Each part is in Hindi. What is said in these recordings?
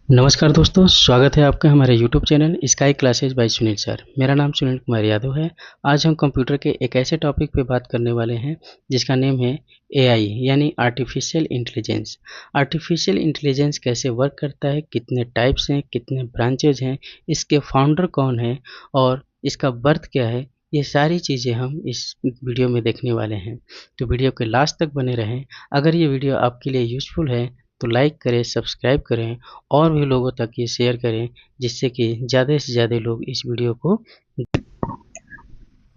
नमस्कार दोस्तों, स्वागत है आपका हमारे YouTube channel Sky classes by Sunil sir. मेरा नाम सुनील कुमार यादव है। आज हम कंप्यूटर के एक ऐसे टॉपिक पे बात करने वाले हैं जिसका नेम है एआई यानी आर्टिफिशियल इंटेलिजेंस। आर्टिफिशियल इंटेलिजेंस कैसे वर्क करता है, कितने टाइप्स हैं, कितने ब्रांचेज हैं, इसके फाउंडर कौन है और इसका बर्थ क्या है, ये सारी चीज़ें हम इस वीडियो में देखने वाले हैं। तो वीडियो के लास्ट तक बने रहें। अगर ये वीडियो आपके लिए यूजफुल है तो लाइक करें, सब्सक्राइब करें और भी लोगों तक ये शेयर करें जिससे कि ज़्यादा से ज़्यादा लोग इस वीडियो को।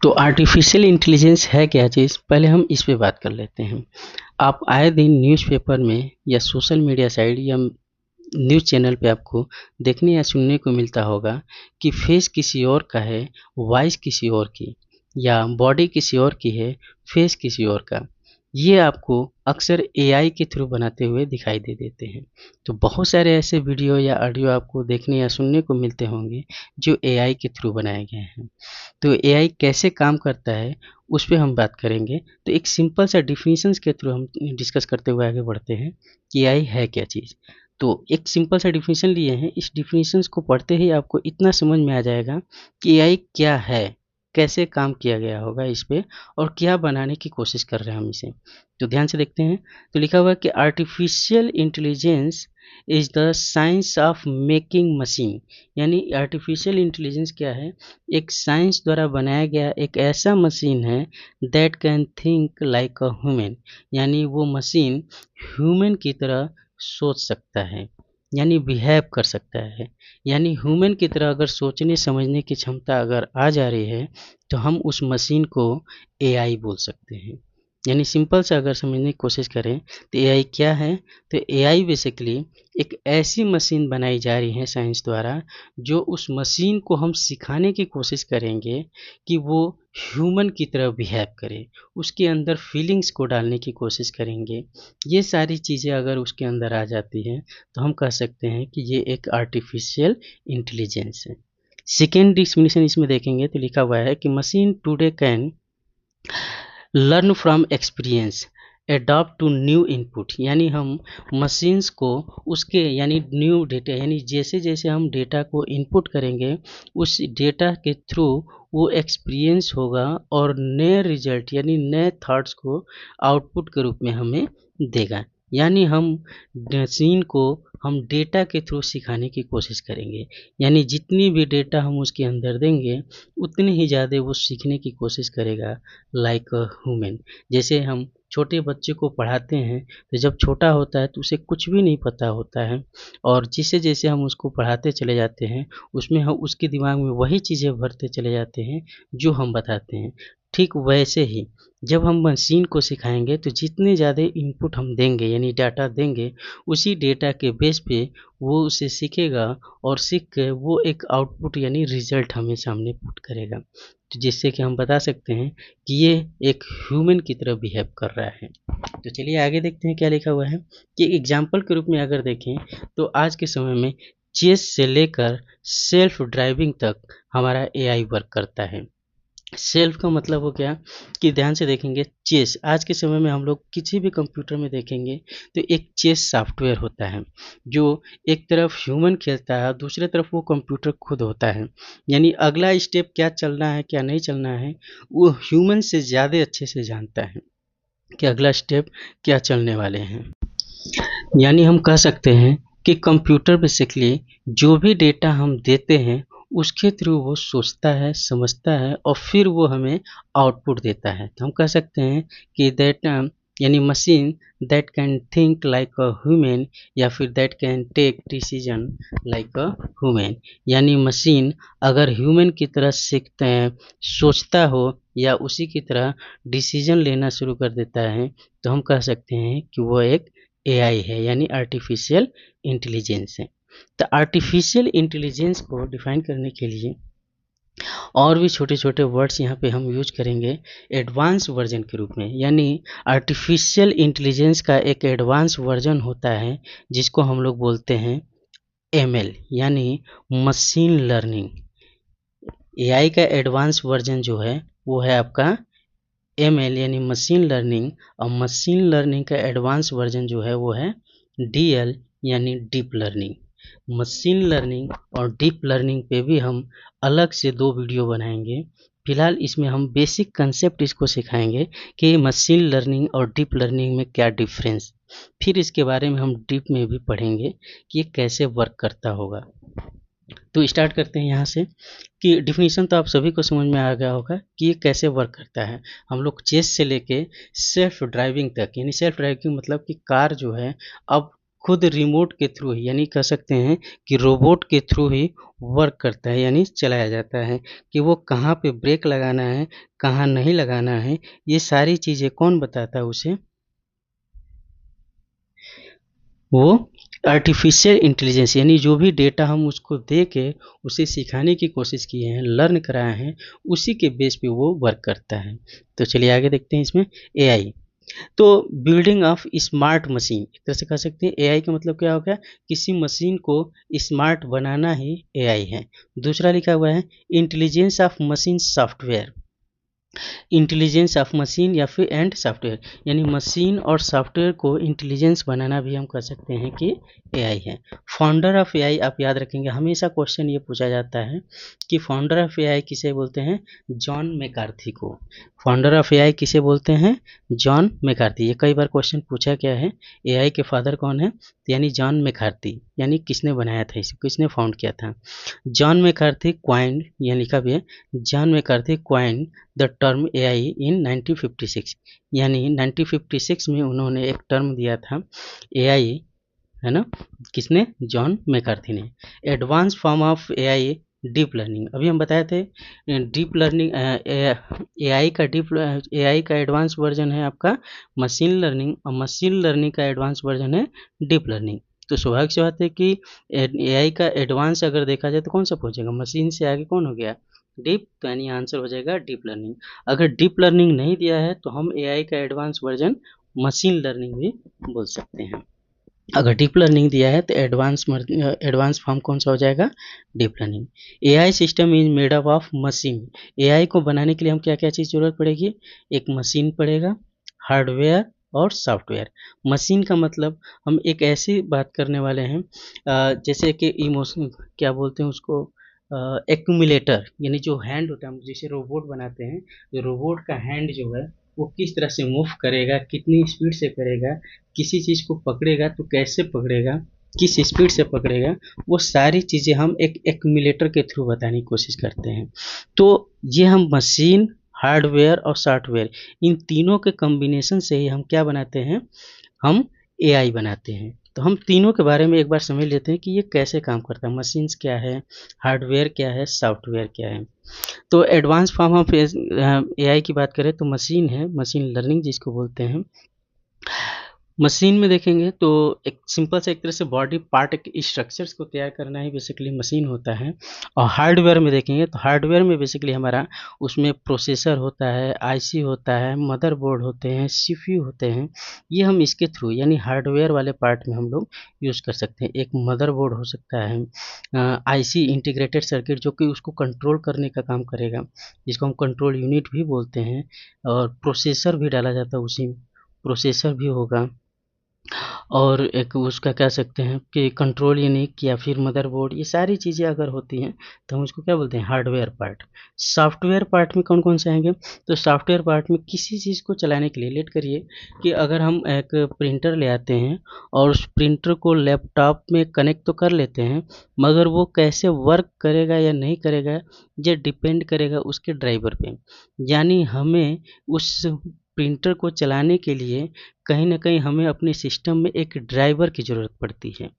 तो आर्टिफिशियल इंटेलिजेंस है क्या चीज़, पहले हम इस पे बात कर लेते हैं। आप आए दिन न्यूज़पेपर में या सोशल मीडिया साइट या न्यूज़ चैनल पे आपको देखने या सुनने को मिलता होगा कि फेस किसी और का है, वॉइस किसी और की, या बॉडी किसी और की है, फेस किसी और का। ये आपको अक्सर एआई के थ्रू बनाते हुए दिखाई दे देते हैं। तो बहुत सारे ऐसे वीडियो या ऑडियो आपको देखने या सुनने को मिलते होंगे जो एआई के थ्रू बनाए गए हैं। तो एआई कैसे काम करता है उस पे हम बात करेंगे। तो एक सिंपल सा डिफिनीशंस के थ्रू हम डिस्कस करते हुए आगे बढ़ते हैं कि एआई है क्या चीज़। तो एक सिंपल सा डिफिनीशन लिए हैं, इस डिफिनीशंस को पढ़ते ही आपको इतना समझ में आ जाएगा कि एआई क्या है, कैसे काम किया गया होगा इस पे और क्या बनाने की कोशिश कर रहे हैं हम इसे। तो ध्यान से देखते हैं। तो लिखा हुआ है कि artificial intelligence is the science of making machine. यानी आर्टिफिशियल इंटेलिजेंस क्या है, एक साइंस द्वारा बनाया गया एक ऐसा मशीन है that can think like a human. यानी वो मशीन ह्यूमन की तरह सोच सकता है, यानी बिहेव कर सकता है। यानी ह्यूमन की तरह अगर सोचने समझने की क्षमता अगर आ जा रही है तो हम उस मशीन को एआई बोल सकते हैं। यानी सिंपल से अगर समझने की कोशिश करें तो एआई क्या है, तो एआई बेसिकली एक ऐसी मशीन बनाई जा रही है साइंस द्वारा जो उस मशीन को हम सिखाने की कोशिश करेंगे कि वो ह्यूमन की तरह बिहेव करे, उसके अंदर फीलिंग्स को डालने की कोशिश करेंगे। ये सारी चीज़ें अगर उसके अंदर आ जाती हैं तो हम कह सकते हैं कि ये एक आर्टिफिशियल इंटेलिजेंस है। सेकेंड डिफिनीशन इसमें देखेंगे तो लिखा हुआ है कि machine today can learn from experience, adopt to new input. यानी हम मशीन्स को उसके यानी न्यू डेटा, यानी जैसे जैसे हम डेटा को इनपुट करेंगे उस डेटा के थ्रू वो एक्सपीरियंस होगा और नए रिजल्ट यानी नए थॉट्स को आउटपुट के रूप में हमें देगा। यानी हम मशीन को हम डेटा के थ्रू सिखाने की कोशिश करेंगे। यानी जितनी भी डेटा हम उसके अंदर देंगे उतनी ही ज़्यादा वो सीखने की कोशिश करेगा लाइक अ ह्यूमन। जैसे हम छोटे बच्चे को पढ़ाते हैं तो जब छोटा होता है तो उसे कुछ भी नहीं पता होता है, और जैसे जैसे हम उसको पढ़ाते चले जाते हैं उसमें हम उसके दिमाग में वही चीज़ें भरते चले जाते हैं जो हम बताते हैं। ठीक वैसे ही जब हम मशीन को सिखाएंगे तो जितने ज़्यादा इनपुट हम देंगे यानी डाटा देंगे, उसी डेटा के बेस पे वो उसे सीखेगा और सीख के वो एक आउटपुट यानी रिजल्ट हमें सामने पुट करेगा। तो जिससे कि हम बता सकते हैं कि ये एक ह्यूमन की तरह बिहेव कर रहा है। तो चलिए आगे देखते हैं क्या लिखा हुआ है कि एग्जाम्पल के रूप में अगर देखें तो आज के समय में चेस से लेकर सेल्फ ड्राइविंग तक हमारा एआई वर्क करता है। सेल्फ का मतलब हो गया कि ध्यान से देखेंगे, चेस आज के समय में हम लोग किसी भी कंप्यूटर में देखेंगे तो एक चेस सॉफ्टवेयर होता है जो एक तरफ ह्यूमन खेलता है, दूसरी तरफ वो कंप्यूटर खुद होता है। यानी अगला स्टेप क्या चलना है क्या नहीं चलना है वो ह्यूमन से ज़्यादा अच्छे से जानता है कि अगला स्टेप क्या चलने वाले हैं। यानी हम कह सकते हैं कि कंप्यूटर बेसिकली जो भी डेटा हम देते हैं उसके थ्रू वो सोचता है, समझता है और फिर वो हमें आउटपुट देता है। तो हम कह सकते हैं कि दैट यानी machine that can think like a human या फिर that can take decision like a human. यानी मशीन अगर ह्यूमन की तरह सीखते हैं, सोचता हो या उसी की तरह डिसीजन लेना शुरू कर देता है तो हम कह सकते हैं कि वो एक एआई है यानी आर्टिफिशियल इंटेलिजेंस है। तो आर्टिफिशियल इंटेलिजेंस को डिफाइन करने के लिए और भी छोटे छोटे वर्ड्स यहाँ पे हम यूज करेंगे एडवांस वर्जन के रूप में। यानी आर्टिफिशियल इंटेलिजेंस का एक एडवांस वर्जन होता है जिसको हम लोग बोलते हैं एमएल यानी मशीन लर्निंग। एआई का एडवांस वर्जन जो है वो है आपका एमएल यानी मशीन लर्निंग, और मशीन लर्निंग का एडवांस वर्जन जो है वो है डीएल यानी डीप लर्निंग। मशीन लर्निंग और डीप लर्निंग पे भी हम अलग से 2 वीडियो बनाएंगे। फिलहाल इसमें हम बेसिक कंसेप्ट इसको सिखाएंगे कि मशीन लर्निंग और डीप लर्निंग में क्या डिफरेंस, फिर इसके बारे में हम डीप में भी पढ़ेंगे कि ये कैसे वर्क करता होगा। तो स्टार्ट करते हैं यहाँ से कि डिफिनीशन तो आप सभी को समझ में आ गया होगा कि ये कैसे वर्क करता है। हम लोग चेस से लेके सेल्फ ड्राइविंग तक, यानी सेल्फ ड्राइविंग मतलब कि कार जो है अब खुद रिमोट के थ्रू ही, यानी कह सकते हैं कि रोबोट के थ्रू ही वर्क करता है, यानी चलाया जाता है कि वो कहाँ पे ब्रेक लगाना है, कहाँ नहीं लगाना है, ये सारी चीज़ें कौन बताता है उसे? वो आर्टिफिशियल इंटेलिजेंस, यानी जो भी डेटा हम उसको दे के उसे सिखाने की कोशिश किए हैं, लर्न कराए हैं, उसी के बेस पे वो वर्क करता है। तो चलिए आगे देखते हैं इसमें एआई। तो बिल्डिंग ऑफ स्मार्ट मशीन, एक तरह से कह सकते हैं एआई का मतलब क्या हो गया? किसी मशीन को स्मार्ट बनाना ही एआई है। दूसरा लिखा हुआ है intelligence of machine software, intelligence of machine या फिर एंड सॉफ्टवेयर, यानी मशीन और सॉफ्टवेयर को इंटेलिजेंस बनाना भी हम कह सकते हैं कि एआई है। फाउंडर ऑफ एआई आप याद रखेंगे, हमेशा क्वेश्चन ये पूछा जाता है कि फाउंडर ऑफ एआई किसे बोलते हैं? जॉन मैकार्थी को। फाउंडर ऑफ एआई किसे बोलते हैं? John McCarthy. ये कई बार क्वेश्चन पूछा गया है, एआई के फादर कौन है? यानी जॉन मैकार्थी, यानी किसने बनाया था इसे, किसने फाउंड किया था? जॉन मैकार्थी क्वाइंड, यहाँ लिखा भी है, John McCarthy coined the term AI in 1956, यानी 1956 में उन्होंने एक टर्म दिया था एआई, है ना? किसने? जॉन मैकार्थी ने। Advance form of AI deep learning, अभी हम बताए थे डीप लर्निंग, एआई का एडवांस वर्जन है आपका मशीन लर्निंग, और मशीन लर्निंग का एडवांस वर्जन है डीप लर्निंग। तो स्वाभाविक सी बात है कि एआई का एडवांस अगर देखा जाए तो कौन सा पहुंचेगा? मशीन से आगे कौन हो गया? डीप, तो यानी आंसर हो जाएगा डीप लर्निंग। अगर डीप लर्निंग नहीं दिया है तो हम एआई का एडवांस वर्जन मशीन लर्निंग भी बोल सकते हैं। अगर डीप लर्निंग दिया है तो एडवांस फॉर्म कौन सा हो जाएगा? Deep learning. AI system is made up of machine, AI को बनाने के लिए हम क्या क्या चीज़ जरूरत पड़ेगी? एक मशीन पड़ेगा, हार्डवेयर और सॉफ्टवेयर। मशीन का मतलब हम एक ऐसी बात करने वाले हैं जैसे कि इमोशन, क्या बोलते हैं उसको, एक्यूमुलेटर, यानी जो हैंड होता है, जैसे रोबोट बनाते हैं, जो रोबोट का हैंड जो है वो किस तरह से मूव करेगा, कितनी स्पीड से करेगा, किसी चीज़ को पकड़ेगा तो कैसे पकड़ेगा, किस स्पीड से पकड़ेगा, वो सारी चीज़ें हम एक एक्यूमुलेटर के थ्रू बताने की कोशिश करते हैं। तो ये हम मशीन, हार्डवेयर और सॉफ्टवेयर, इन तीनों के कॉम्बिनेशन से ही हम क्या बनाते हैं? हम एआई बनाते हैं। तो हम तीनों के बारे में एक बार समझ लेते हैं कि ये कैसे काम करता है। मशीन्स क्या है, हार्डवेयर क्या है, सॉफ्टवेयर क्या है। तो एडवांस फॉर्म ऑफ एआई की बात करें तो मशीन है, मशीन लर्निंग जिसको बोलते हैं। मशीन में देखेंगे तो एक सिंपल से एक तरह से बॉडी पार्ट के स्ट्रक्चर्स को तैयार करना ही बेसिकली मशीन होता है। और हार्डवेयर में देखेंगे तो हार्डवेयर में बेसिकली हमारा उसमें प्रोसेसर होता है, आईसी होता है, मदरबोर्ड होते हैं, सीपीयू होते हैं। ये हम इसके थ्रू, यानी हार्डवेयर वाले पार्ट में हम लोग यूज़ कर सकते हैं। एक मदरबोर्ड हो सकता है, आईसी इंटीग्रेटेड सर्किट, जो कि उसको कंट्रोल करने का काम करेगा, जिसको हम कंट्रोल यूनिट भी बोलते हैं। और प्रोसेसर भी डाला जाता है उसी में, प्रोसेसर भी होगा। और एक उसका कह सकते हैं कि कंट्रोल यूनिट या फिर मदरबोर्ड, ये सारी चीज़ें अगर होती हैं तो हम उसको क्या बोलते हैं? Hardware part. सॉफ्टवेयर पार्ट में कौन कौन से आएंगे? तो सॉफ्टवेयर पार्ट में किसी चीज़ को चलाने के लिए, लेट करिए कि अगर हम एक प्रिंटर ले आते हैं और उस प्रिंटर को लैपटॉप में कनेक्ट तो कर लेते हैं, मगर वो कैसे वर्क करेगा या नहीं करेगा ये डिपेंड करेगा उसके ड्राइवर पे। यानी हमें उस प्रिंटर को चलाने के लिए कहीं न कहीं हमें अपने सिस्टम में एक ड्राइवर की ज़रूरत पड़ती है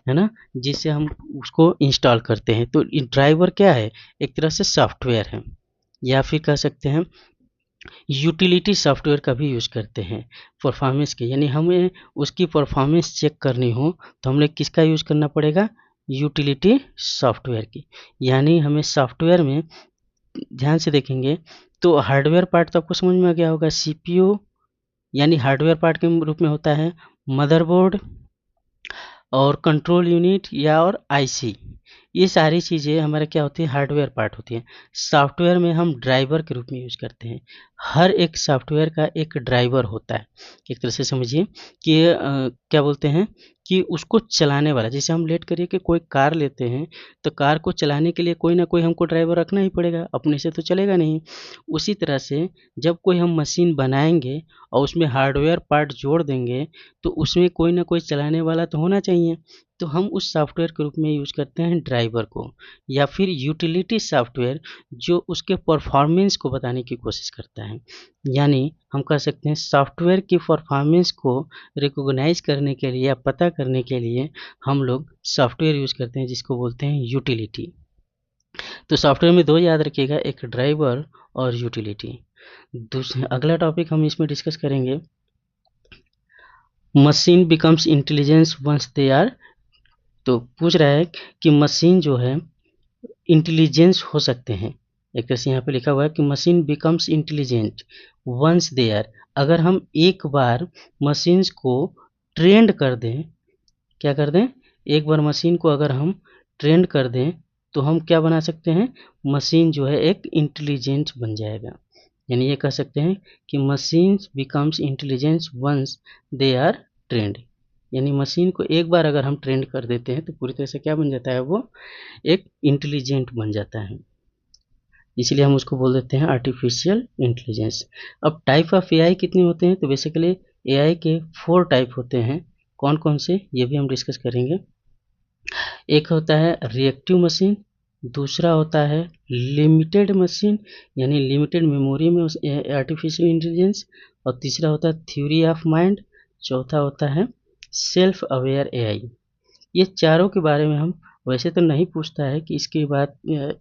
ना? जिसे हम उसको इंस्टॉल करते हैं। तो ये ड्राइवर क्या है? एक तरह से सॉफ्टवेयर है, या फिर कह सकते हैं यूटिलिटी सॉफ्टवेयर का भी यूज़ करते हैं परफॉर्मेंस के, यानी हमें उसकी परफॉर्मेंस चेक करनी हो तो हमें किसका यूज़ करना पड़ेगा? यूटिलिटी सॉफ्टवेयर की। यानी हमें सॉफ्टवेयर में ध्यान से देखेंगे तो हार्डवेयर पार्ट तो आपको समझ में आ गया होगा, सीपीयू, यानी हार्डवेयर पार्ट के रूप में होता है मदरबोर्ड और कंट्रोल यूनिट या और आईसी। ये सारी चीज़ें हमारे क्या होती है? हार्डवेयर पार्ट होती है। सॉफ्टवेयर में हम ड्राइवर के रूप में यूज़ करते हैं। हर एक सॉफ्टवेयर का एक ड्राइवर होता है। एक तरह से समझिए कि क्या बोलते हैं कि उसको चलाने वाला, जैसे हम लेट करिए कि कोई कार लेते हैं तो कार को चलाने के लिए कोई ना कोई हमको ड्राइवर रखना ही पड़ेगा, अपने से तो चलेगा नहीं। उसी तरह से जब कोई हम मशीन बनाएंगे और उसमें हार्डवेयर पार्ट जोड़ देंगे तो उसमें कोई ना कोई चलाने वाला तो होना चाहिए। तो हम उस सॉफ्टवेयर के रूप में यूज करते हैं ड्राइवर को, या फिर यूटिलिटी सॉफ्टवेयर जो उसके परफॉर्मेंस को बताने की कोशिश करता है। यानी हम कह सकते हैं सॉफ्टवेयर की परफॉर्मेंस को रिकॉग्नाइज करने के लिए या पता करने के लिए हम लोग सॉफ्टवेयर यूज करते हैं जिसको बोलते हैं यूटिलिटी। तो सॉफ्टवेयर में दो याद रखिएगा, एक ड्राइवर और यूटिलिटी। दूसरा अगला टॉपिक हम इसमें डिस्कस करेंगे, machine becomes intelligence once they are. तो पूछ रहा है कि मशीन जो है इंटेलिजेंस हो सकते हैं। एक तरह से यहाँ पे लिखा हुआ है कि machine becomes intelligent once they are. अगर हम एक बार मशीन्स को ट्रेंड कर दें, क्या कर दें, एक बार मशीन को अगर हम ट्रेंड कर दें तो हम क्या बना सकते हैं, मशीन जो है एक इंटेलिजेंट बन जाएगा। यानी ये कह सकते हैं कि machines becomes intelligence once they are trained. यानी मशीन को एक बार अगर हम ट्रेंड कर देते हैं तो पूरी तरह से क्या बन जाता है, वो एक इंटेलिजेंट बन जाता है। इसलिए हम उसको बोल देते हैं आर्टिफिशियल इंटेलिजेंस। अब टाइप ऑफ एआई कितने होते हैं, तो बेसिकली एआई के 4 टाइप होते हैं। कौन कौन से, ये भी हम डिस्कस करेंगे। एक होता है रिएक्टिव मशीन, दूसरा होता है लिमिटेड मशीन यानी लिमिटेड मेमोरी में आर्टिफिशियल इंटेलिजेंस, और तीसरा होता है थ्योरी ऑफ माइंड, चौथा होता है सेल्फ अवेयर एआई। ये चारों के बारे में हम, वैसे तो नहीं पूछता है कि इसके बाद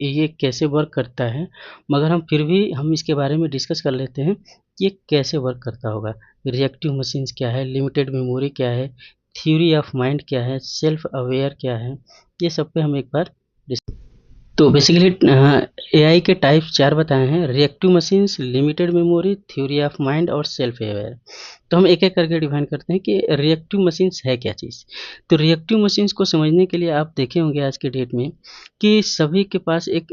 ये कैसे वर्क करता है, मगर हम फिर भी हम इसके बारे में डिस्कस कर लेते हैं कि ये कैसे वर्क करता होगा। रिएक्टिव मशीन्स क्या है, लिमिटेड मेमोरी क्या है, थ्योरी ऑफ माइंड क्या है, सेल्फ अवेयर क्या है, ये सब पे हम एक बार तो बेसिकली एआई के टाइप 4 बताए हैं, reactive machines, limited memory, theory of mind और सेल्फ अवेयर। तो हम एक एक करके डिफाइन करते हैं कि रिएक्टिव मशीन्स है क्या चीज़। तो रिएक्टिव मशीन्स को समझने के लिए आप देखे होंगे आज के डेट में कि सभी के पास एक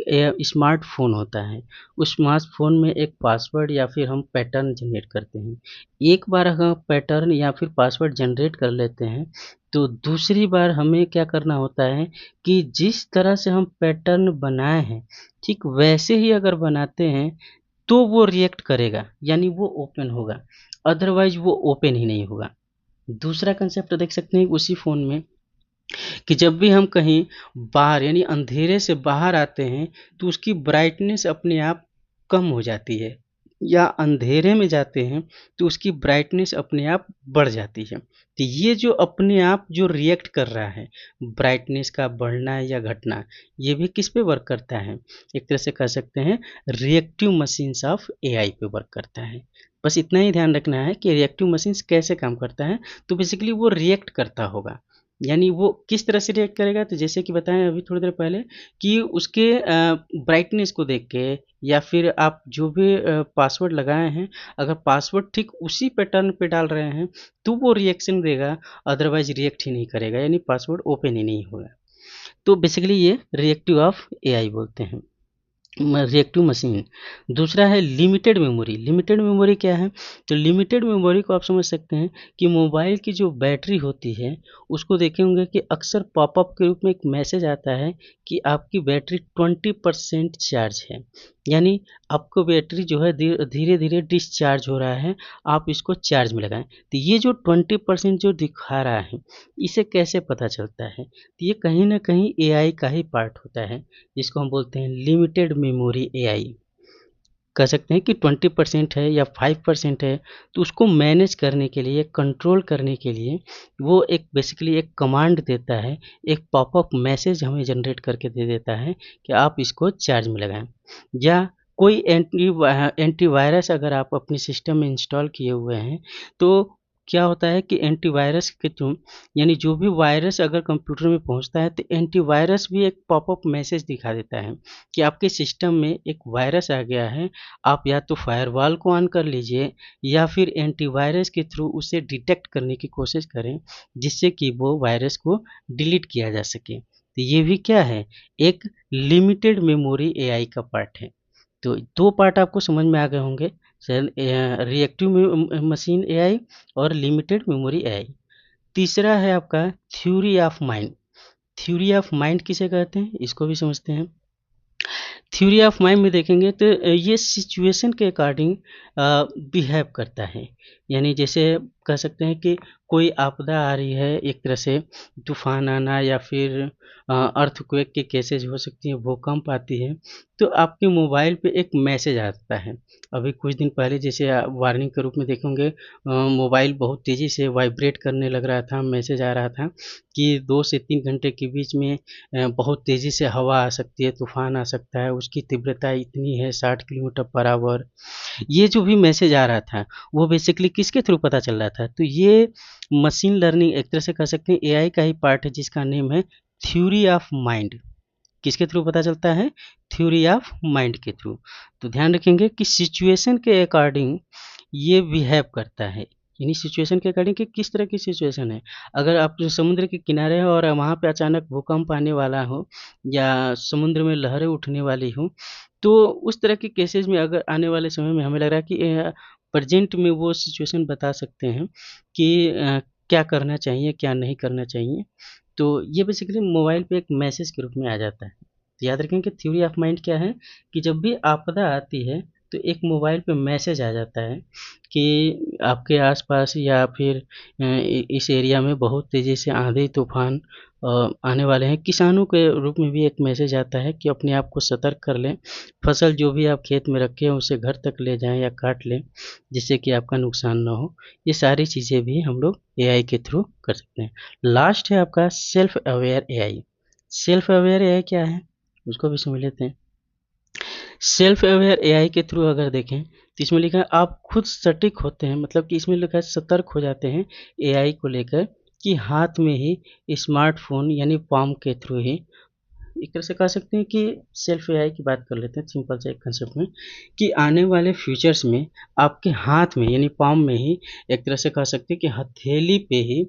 स्मार्टफोन होता है। उस स्मार्टफोन में एक पासवर्ड या फिर हम पैटर्न जनरेट करते हैं। एक बार अगर पैटर्न या फिर पासवर्ड जनरेट कर लेते हैं तो दूसरी बार हमें क्या करना होता है कि जिस तरह से हम पैटर्न बनाए हैं ठीक वैसे ही अगर बनाते हैं तो वो रिएक्ट करेगा, यानी वो ओपन होगा, अदरवाइज वो ओपन ही नहीं होगा। दूसरा कंसेप्ट देख सकते हैं उसी फ़ोन में कि जब भी हम कहीं बाहर यानी अंधेरे से बाहर आते हैं तो उसकी ब्राइटनेस अपने आप कम हो जाती है, या अंधेरे में जाते हैं तो उसकी ब्राइटनेस अपने आप बढ़ जाती है। तो ये जो अपने आप जो रिएक्ट कर रहा है, ब्राइटनेस का बढ़ना या घटना, ये भी किस पे वर्क करता है, एक तरह से कह सकते हैं रिएक्टिव मशीन्स ऑफ एआई पे वर्क करता है। बस इतना ही ध्यान रखना है कि रिएक्टिव मशीन्स कैसे काम करता है। तो बेसिकली वो रिएक्ट करता होगा, यानी वो किस तरह से रिएक्ट करेगा, तो जैसे कि बताएं अभी थोड़ी देर पहले कि उसके ब्राइटनेस को देख के या फिर आप जो भी पासवर्ड लगाए हैं, अगर पासवर्ड ठीक उसी पैटर्न पे डाल रहे हैं तो वो रिएक्शन देगा, अदरवाइज रिएक्ट ही नहीं करेगा, यानी पासवर्ड ओपन ही नहीं होगा। तो बेसिकली ये रिएक्टिव ऑफ एआई बोलते हैं, रिएक्टिव मशीन। दूसरा है लिमिटेड मेमोरी। लिमिटेड मेमोरी क्या है, तो लिमिटेड मेमोरी को आप समझ सकते हैं कि मोबाइल की जो बैटरी होती है उसको देखे होंगे कि अक्सर पॉपअप के रूप में एक मैसेज आता है कि आपकी बैटरी 20% चार्ज है, यानी आपको बैटरी जो है धीरे धीरे डिस्चार्ज हो रहा है, आप इसको चार्ज में लगाएं। तो ये जो 20% जो दिखा रहा है इसे कैसे पता चलता है, तो ये कहीं ना कहीं एआई का ही पार्ट होता है जिसको हम बोलते हैं लिमिटेड मेमोरी एआई। कह सकते हैं कि 20% है या 5% है, तो उसको मैनेज करने के लिए, कंट्रोल करने के लिए वो एक बेसिकली एक कमांड देता है, एक पॉपअप मैसेज हमें जनरेट करके दे देता है कि आप इसको चार्ज में लगाएं। या कोई एंटीवायरस अगर आप अपने सिस्टम में इंस्टॉल किए हुए हैं तो क्या होता है कि एंटीवायरस के थ्रू, यानी जो भी वायरस अगर कंप्यूटर में पहुंचता है तो एंटीवायरस भी एक पॉपअप मैसेज दिखा देता है कि आपके सिस्टम में एक वायरस आ गया है, आप या तो फायरवॉल को ऑन कर लीजिए या फिर एंटीवायरस के थ्रू उसे डिटेक्ट करने की कोशिश करें जिससे कि वो वायरस को डिलीट किया जा सके। तो ये भी क्या है, एक लिमिटेड मेमोरी एआई का पार्ट है। तो दो पार्ट आपको समझ में आ गए होंगे, रिएक्टिव मशीन एआई और लिमिटेड मेमोरी एआई। तीसरा है आपका theory of mind. Theory of mind किसे कहते हैं, इसको भी समझते हैं। थ्योरी ऑफ माइंड में देखेंगे तो ये सिचुएशन के अकॉर्डिंग बिहेव करता है। यानी जैसे कह सकते हैं कि कोई आपदा आ रही है, एक तरह से तूफान आना या फिर अर्थक्वेक के केसेस हो सकती हैं, भूकंप आती है, तो आपके मोबाइल पे एक मैसेज आता है। अभी कुछ दिन पहले जैसे वार्निंग के रूप में देखेंगे, मोबाइल बहुत तेज़ी से वाइब्रेट करने लग रहा था, मैसेज आ रहा था कि 2 से 3 घंटे के बीच में बहुत तेज़ी से हवा आ सकती है, तूफान आ सकता है, उसकी तीव्रता इतनी है 60 किलोमीटर पर आवर। ये जो भी मैसेज आ रहा था, वो बेसिकली किसके थ्रू पता चल रहा था? तो ये मशीन लर्निंग एक तरह से कह सकते हैं एआई का ही पार्ट है, जिसका नेम है थ्योरी ऑफ माइंड। किसके थ्रू पता चलता है? थ्योरी ऑफ माइंड के थ्रू। तो ध्यान रखेंगे कि सिचुएशन के अकॉर्डिंग ये बिहेव करता है। यानी सिचुएशन के अकॉर्डिंग कि किस तरह की सिचुएशन है। अगर आप जो समुद्र के किनारे हैं और वहाँ पे अचानक भूकंप आने वाला हो या समुद्र में लहरें उठने वाली हों, तो उस तरह के केसेस में अगर आने वाले समय में हमें लग रहा है कि प्रेजेंट में वो सिचुएशन बता सकते हैं कि क्या करना चाहिए, क्या नहीं करना चाहिए। तो ये बेसिकली मोबाइल पे एक मैसेज के रूप में आ जाता है। तो याद रखें कि थ्योरी ऑफ माइंड क्या है कि जब भी आपदा आती है तो एक मोबाइल पे मैसेज आ जाता है कि आपके आसपास या फिर इस एरिया में बहुत तेज़ी से आंधी तूफान आने वाले हैं। किसानों के रूप में भी एक मैसेज आता है कि अपने आप को सतर्क कर लें, फसल जो भी आप खेत में रखे हैं उसे घर तक ले जाएं या काट लें, जिससे कि आपका नुकसान ना हो। ये सारी चीज़ें भी हम लोग एआई के थ्रू कर सकते हैं। लास्ट है आपका self aware AI. Self aware AI क्या है, उसको भी समझ लेते हैं। सेल्फ अवेयर एआई के थ्रू अगर देखें तो इसमें लिखा है आप खुद सटीक होते हैं, मतलब कि इसमें लिखा है सतर्क हो जाते हैं एआई को लेकर कि हाथ में ही स्मार्टफोन यानी पाम के थ्रू ही एक तरह से कह सकते हैं कि सेल्फ एआई की बात कर लेते हैं सिंपल से एक कंसेप्ट में कि आने वाले फ्यूचर्स में आपके हाथ में यानी पाम में ही एक तरह से कह सकते हैं कि हथेली पे ही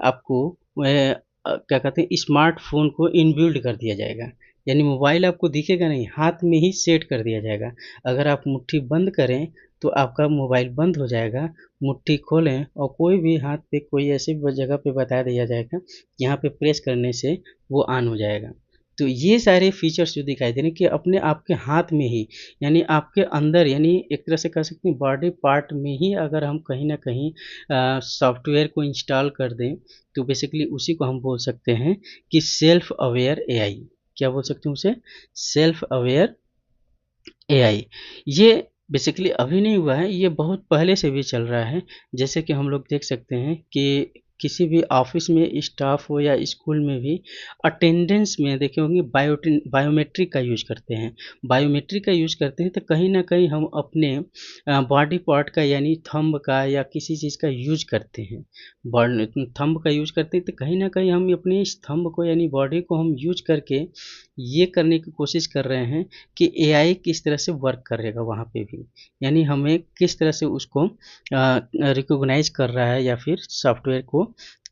आपको क्या कहते हैं स्मार्टफोन को इनबिल्ड कर दिया जाएगा। यानी मोबाइल आपको दिखेगा नहीं, हाथ में ही सेट कर दिया जाएगा। अगर आप मुट्ठी बंद करें तो आपका मोबाइल बंद हो जाएगा, मुट्ठी खोलें और कोई भी हाथ पे कोई ऐसी जगह पे बता दिया जाएगा, यहाँ पे प्रेस करने से वो ऑन हो जाएगा। तो ये सारे फीचर्स जो दिखाई दे रहे हैं कि अपने आपके हाथ में ही यानी आपके अंदर यानी एक तरह से कह सकते हैं बॉडी पार्ट में ही अगर हम कहीं ना कहीं सॉफ्टवेयर को इंस्टॉल कर दें तो बेसिकली उसी को हम बोल सकते हैं कि सेल्फ अवेयर एआई। क्या बोल सकते हैं उसे? Self aware AI. ये बेसिकली अभी नहीं हुआ है, ये बहुत पहले से भी चल रहा है। जैसे कि हम लोग देख सकते हैं कि किसी भी ऑफिस में स्टाफ हो या स्कूल में भी अटेंडेंस में देखे होंगे बायोमेट्रिक का यूज करते हैं। बायोमेट्रिक का यूज करते हैं तो कहीं ना कहीं हम अपने बॉडी पार्ट का यानी थंब का या किसी चीज़ का यूज करते हैं। थंब का यूज करते हैं तो कहीं ना कहीं हम अपने इस थंब को यानी बॉडी को हम यूज करके ये करने की कोशिश कर रहे हैं कि एआई किस तरह से वर्क करेगा वहाँ पे भी, यानी हमें किस तरह से उसको रिकॉग्नाइज कर रहा है या फिर सॉफ्टवेयर को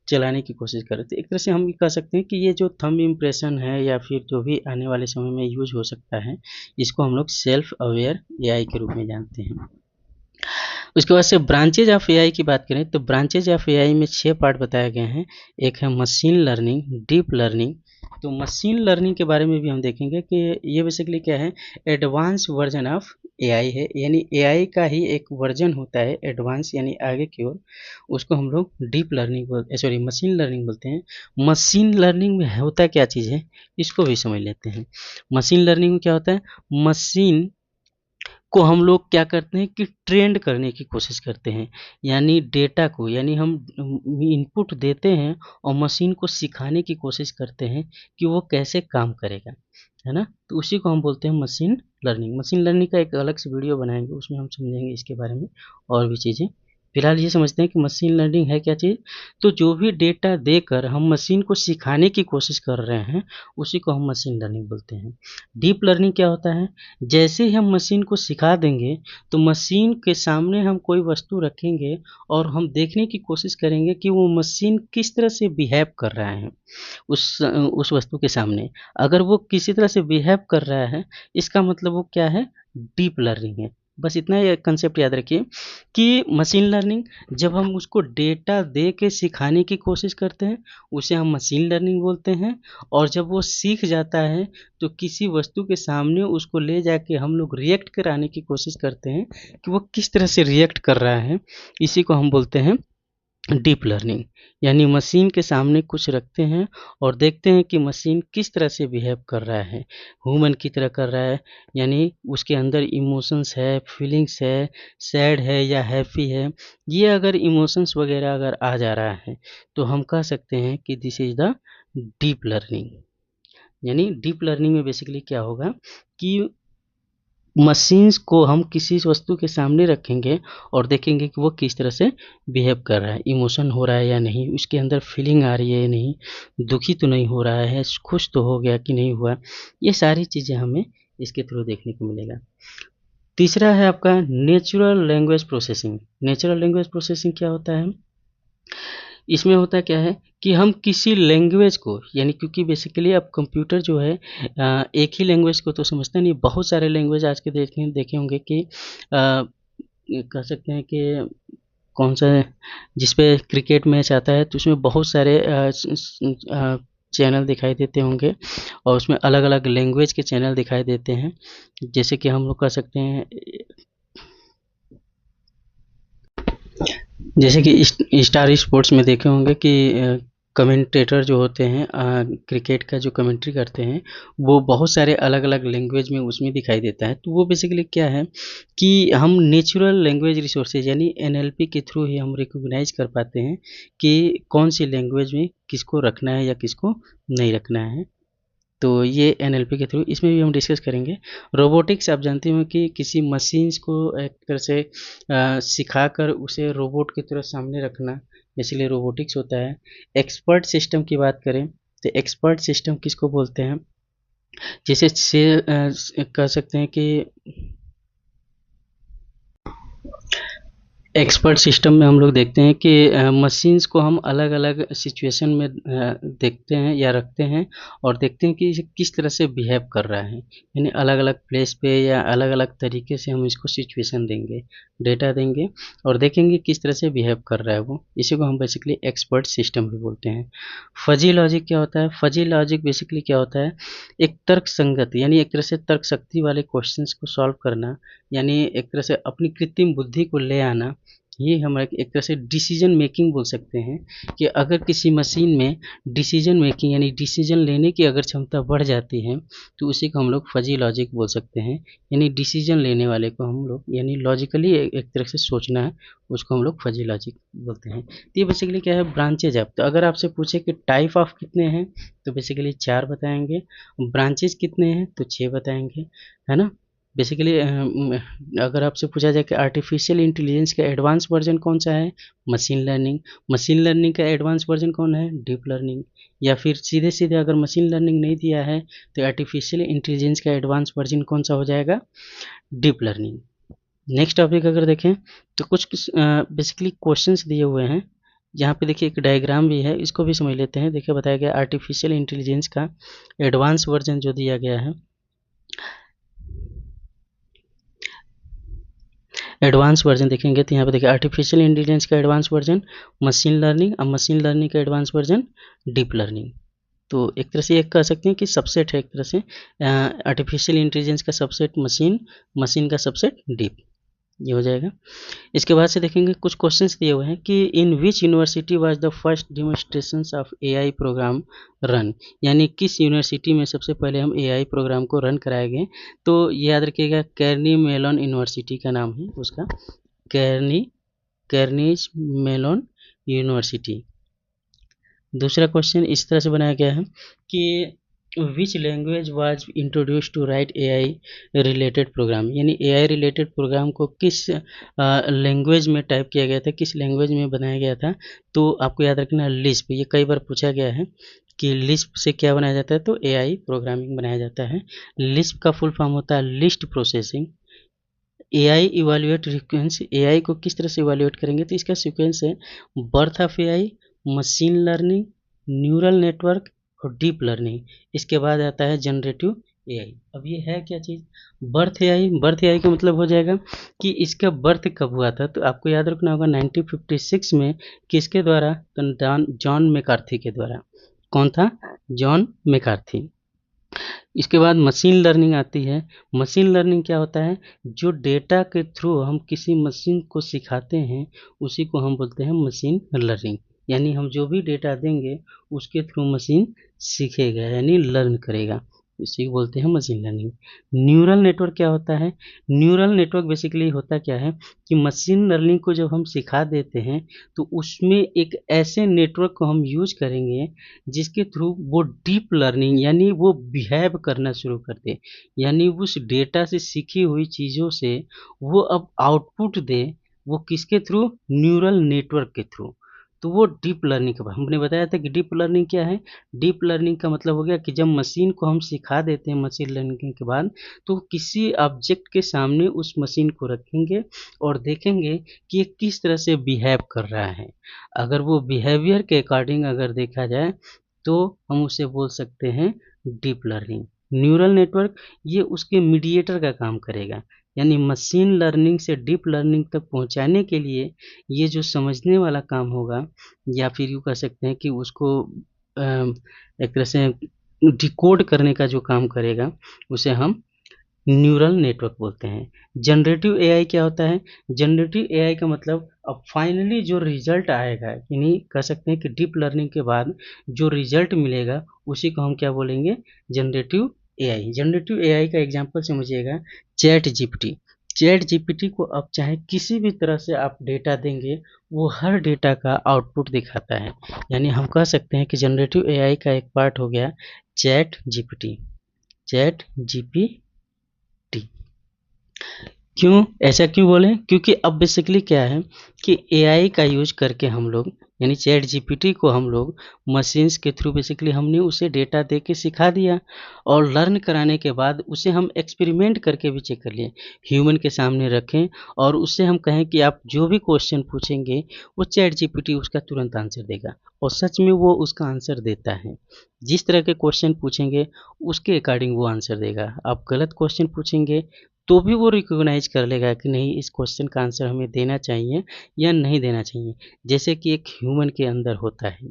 चलाने की कोशिश कर रहे थे। एक तरह से हम ये कह सकते हैं कि ये जो थंब इम्प्रेशन है या फिर जो भी आने वाले समय में यूज हो सकता है, इसको हम लोग सेल्फ अवेयर एआई के रूप में जानते हैं। उसके बाद से ब्रांचेज ऑफ एआई की बात करें तो ब्रांचेज ऑफ एआई में 6 पार्ट बताए गए हैं। एक है मशीन लर्निंग, डीप लर्निंग। तो मशीन लर्निंग के बारे में भी हम देखेंगे कि ये बेसिकली क्या है, एडवांस वर्जन ऑफ एआई है। यानी एआई का ही एक वर्जन होता है एडवांस यानी आगे की ओर, उसको हम लोग deep learning sorry machine learning बोलते हैं। मशीन लर्निंग में होता क्या चीज़ है, इसको भी समझ लेते हैं। मशीन लर्निंग में क्या होता है, मशीन को हम लोग क्या करते हैं कि ट्रेंड करने की कोशिश करते हैं। यानी डेटा को यानी हम इनपुट देते हैं और मशीन को सिखाने की कोशिश करते हैं कि वो कैसे काम करेगा, है ना। तो उसी को हम बोलते हैं मशीन लर्निंग। मशीन लर्निंग का एक अलग से वीडियो बनाएंगे, उसमें हम समझेंगे इसके बारे में और भी चीज़ें। फिलहाल ये समझते हैं कि मशीन लर्निंग है क्या चीज़। तो जो भी डेटा देकर हम मशीन को सिखाने की कोशिश कर रहे हैं उसी को हम मशीन लर्निंग बोलते हैं। डीप लर्निंग क्या होता है, जैसे ही हम मशीन को सिखा देंगे तो मशीन के सामने हम कोई वस्तु रखेंगे और हम देखने की कोशिश करेंगे कि वो मशीन किस तरह से बिहेव कर रहा है उस वस्तु के सामने। अगर वो किसी तरह से बिहेव कर रहा है, इसका मतलब वो क्या है, डीप लर्निंग है। बस इतना ही कंसेप्ट याद रखिए कि मशीन लर्निंग जब हम उसको डेटा दे के सिखाने की कोशिश करते हैं उसे हम मशीन लर्निंग बोलते हैं। और जब वो सीख जाता है तो किसी वस्तु के सामने उसको ले जाके हम लोग रिएक्ट कराने की कोशिश करते हैं कि वो किस तरह से रिएक्ट कर रहा है, इसी को हम बोलते हैं डीप लर्निंग। यानी मशीन के सामने कुछ रखते हैं और देखते हैं कि मशीन किस तरह से बिहेव कर रहा है, ह्यूमन की तरह कर रहा है, यानी उसके अंदर इमोशंस है, फीलिंग्स है, सैड है या हैप्पी है। ये अगर इमोशंस वगैरह अगर आ जा रहा है तो हम कह सकते हैं कि this is the deep learning. यानी डीप लर्निंग में बेसिकली क्या होगा कि मशीन्स को हम किसी वस्तु के सामने रखेंगे और देखेंगे कि वो किस तरह से बिहेव कर रहा है, इमोशन हो रहा है या नहीं, उसके अंदर फीलिंग आ रही है या नहीं, दुखी तो नहीं हो रहा है, खुश तो हो गया कि नहीं हुआ। ये सारी चीज़ें हमें इसके थ्रू देखने को मिलेगा। तीसरा है आपका natural language processing. Natural language processing क्या होता है? इसमें होता क्या है कि हम किसी लैंग्वेज को, यानी क्योंकि बेसिकली अब कंप्यूटर जो है एक ही लैंग्वेज को तो समझता नहीं, बहुत सारे लैंग्वेज आज के देखे देखे होंगे कि कह सकते हैं कि कौन सा जिस पे क्रिकेट मैच आता है तो उसमें बहुत सारे चैनल दिखाई देते होंगे और उसमें अलग अलग लैंग्वेज के चैनल दिखाई देते हैं। जैसे कि हम लोग कह सकते हैं, जैसे कि स्टार स्पोर्ट्स में देखे होंगे कि कमेंटेटर जो होते हैं क्रिकेट का जो कमेंट्री करते हैं वो बहुत सारे अलग अलग लैंग्वेज में उसमें दिखाई देता है। तो वो बेसिकली क्या है कि हम नेचुरल लैंग्वेज रिसोर्सेज यानी एनएलपी के थ्रू ही हम रिकॉग्नाइज कर पाते हैं कि कौन सी लैंग्वेज में किसको रखना है या किसको नहीं रखना है। तो ये एनएलपी के थ्रू इसमें भी हम डिस्कस करेंगे। रोबोटिक्स आप जानते हो कि किसी मशीन्स को एक तरह से सिखाकर उसे रोबोट की तरह सामने रखना, इसलिए रोबोटिक्स होता है। एक्सपर्ट सिस्टम की बात करें तो एक्सपर्ट सिस्टम किसको बोलते हैं? जैसे से कह सकते हैं कि एक्सपर्ट सिस्टम में हम लोग देखते हैं कि मशीन्स को हम अलग अलग सिचुएशन में देखते हैं या रखते हैं और देखते हैं कि इसे किस तरह से बिहेव कर रहा है, यानी अलग अलग प्लेस पे या अलग अलग तरीके से हम इसको सिचुएशन देंगे, डेटा देंगे और देखेंगे किस तरह से बिहेव कर रहा है वो। इसी को हम बेसिकली एक्सपर्ट सिस्टम भी बोलते हैं। फजी लॉजिक क्या होता है? फजी लॉजिक बेसिकली क्या होता है? एक तर्क संगत यानी एक तरह से तर्क शक्ति वाले क्वेश्चंस को सॉल्व करना, यानी एक तरह से अपनी कृत्रिम बुद्धि को ले आना। ये हम एक तरह से डिसीजन मेकिंग बोल सकते हैं कि अगर किसी मशीन में डिसीजन मेकिंग यानी डिसीजन लेने की अगर क्षमता बढ़ जाती है तो उसी को हम लोग फजी लॉजिक बोल सकते हैं। यानी डिसीजन लेने वाले को हम लोग यानी लॉजिकली एक तरह से सोचना है, उसको हम लोग फजी लॉजिक बोलते हैं। तो ये बेसिकली क्या है? ब्रांचेज। आप तो अगर आपसे पूछे कि टाइप ऑफ कितने हैं तो बेसिकली 4 बताएंगे, ब्रांचेज कितने हैं तो 6 बताएंगे, है ना। बेसिकली अगर आपसे पूछा जाए कि आर्टिफिशियल इंटेलिजेंस का एडवांस वर्जन कौन सा है? Machine learning. मशीन लर्निंग का एडवांस वर्जन कौन है? Deep learning. या फिर सीधे सीधे अगर मशीन लर्निंग नहीं दिया है तो आर्टिफिशियल इंटेलिजेंस का एडवांस वर्जन कौन सा हो जाएगा? Deep learning. नेक्स्ट टॉपिक अगर देखें तो कुछ बेसिकली क्वेश्चंस दिए हुए हैं। यहाँ पे देखिए एक डायग्राम भी है, इसको भी समझ लेते हैं। देखिए बताया गया आर्टिफिशियल इंटेलिजेंस का एडवांस वर्जन जो दिया गया है, एडवांस वर्जन देखेंगे तो यहाँ पे देखिए आर्टिफिशियल इंटेलिजेंस का एडवांस वर्जन मशीन लर्निंग, अब मशीन लर्निंग का एडवांस वर्जन डीप लर्निंग। तो एक तरह से एक कह सकते हैं कि सबसेट है, एक तरह से आर्टिफिशियल इंटेलिजेंस का सबसेट मशीन, मशीन का सबसेट डीप, ये हो जाएगा। इसके बाद से देखेंगे कुछ क्वेश्चंस दिए हुए हैं कि in which university was the first demonstrations of AI program run, यानी किस यूनिवर्सिटी में सबसे पहले हम एआई प्रोग्राम को रन कराए गए। तो ये याद रखिएगा कैर्नी मेलॉन यूनिवर्सिटी का नाम है उसका, कैर्नीज मेलॉन यूनिवर्सिटी। दूसरा क्वेश्चन इस तरह से बनाया गया है कि which language was introduced to write AI related program, यानी एआई रिलेटेड प्रोग्राम को किस लैंग्वेज में टाइप किया गया था, किस लैंग्वेज में बनाया गया था। तो आपको याद रखना लिस्प, ये कई बार पूछा गया है कि लिस्प से क्या बनाया जाता है, तो एआई प्रोग्रामिंग बनाया जाता है। लिस्प का फुल फॉर्म होता है list processing. AI evaluate sequence, AI को किस तरह से इवेल्युएट करेंगे तो इसका सीक्वेंस है birth of AI, machine learning, neural network और डीप लर्निंग। इसके बाद आता है जनरेटिव एआई। अब ये है क्या चीज़? Birth AI. बर्थ एआई का मतलब हो जाएगा कि इसका बर्थ कब हुआ था, तो आपको याद रखना होगा 1956 में। किसके द्वारा? तो जॉन मैकार्थी के द्वारा। कौन था? John McCarthy. इसके बाद मशीन लर्निंग आती है। मशीन लर्निंग क्या होता है? जो डेटा के थ्रू हम किसी मशीन को सिखाते हैं, उसी को हम बोलते हैं मशीन लर्निंग। यानी हम जो भी डेटा देंगे, उसके थ्रू मशीन सीखेगा, यानी लर्न करेगा। इसी को बोलते हैं मशीन लर्निंग। न्यूरल नेटवर्क क्या होता है? न्यूरल नेटवर्क बेसिकली होता क्या है कि मशीन लर्निंग को जब हम सिखा देते हैं, तो उसमें एक ऐसे नेटवर्क को हम यूज करेंगे जिसके थ्रू वो डीप लर्निंग, यानी वो बिहेव करना शुरू कर दे, यानी उस डेटा से सीखी हुई चीज़ों से वो अब आउटपुट दे। वो किसके थ्रू? न्यूरल नेटवर्क के थ्रू। तो वो डीप लर्निंग का हमने बताया था कि डीप लर्निंग क्या है। डीप लर्निंग का मतलब हो गया कि जब मशीन को हम सिखा देते हैं मशीन लर्निंग के बाद, तो किसी ऑब्जेक्ट के सामने उस मशीन को रखेंगे और देखेंगे कि ये किस तरह से बिहेव कर रहा है। अगर वो बिहेवियर के अकॉर्डिंग अगर देखा जाए, तो हम उसे बोल सकते हैं डीप लर्निंग। न्यूरल नेटवर्क ये उसके मीडिएटर का काम करेगा, यानी मशीन लर्निंग से डीप लर्निंग तक पहुंचाने के लिए ये जो समझने वाला काम होगा, या फिर यूँ कह सकते हैं कि उसको एक तरह से डिकोड करने का जो काम करेगा, उसे हम न्यूरल नेटवर्क बोलते हैं। जनरेटिव एआई क्या होता है? जनरेटिव एआई का मतलब अब फाइनली जो रिजल्ट आएगा, यानी कह सकते हैं कि डीप लर्निंग के बाद जो रिजल्ट मिलेगा, उसी को हम क्या बोलेंगे? Generative AI. जनरेटिव एआई का एग्जांपल समझिएगा, चैट जीपीटी। चैट जीपीटी को अब चाहे किसी भी तरह से आप डेटा देंगे, वो हर डेटा का आउटपुट दिखाता है। यानी हम कह सकते हैं कि जनरेटिव एआई का एक पार्ट हो गया चैट जीपीटी। चैट जीपी क्यों ऐसा क्यों बोले? क्योंकि अब बेसिकली क्या है कि एआई का यूज करके हम लोग, यानी चैट जीपीटी को हम लोग मशीन्स के थ्रू बेसिकली हमने उसे डेटा दे के सिखा दिया, और लर्न कराने के बाद उसे हम एक्सपेरिमेंट करके भी चेक कर लिए, ह्यूमन के सामने रखें, और उससे हम कहें कि आप जो भी क्वेश्चन पूछेंगे, वो चैट जीपीटी उसका तुरंत आंसर देगा, और सच में वो उसका आंसर देता है। जिस तरह के क्वेश्चन पूछेंगे, उसके अकॉर्डिंग वो आंसर देगा। आप गलत क्वेश्चन पूछेंगे, तो भी वो रिकॉग्नाइज कर लेगा कि नहीं, इस क्वेश्चन का आंसर हमें देना चाहिए या नहीं देना चाहिए। जैसे कि एक ह्यूमन के अंदर होता है,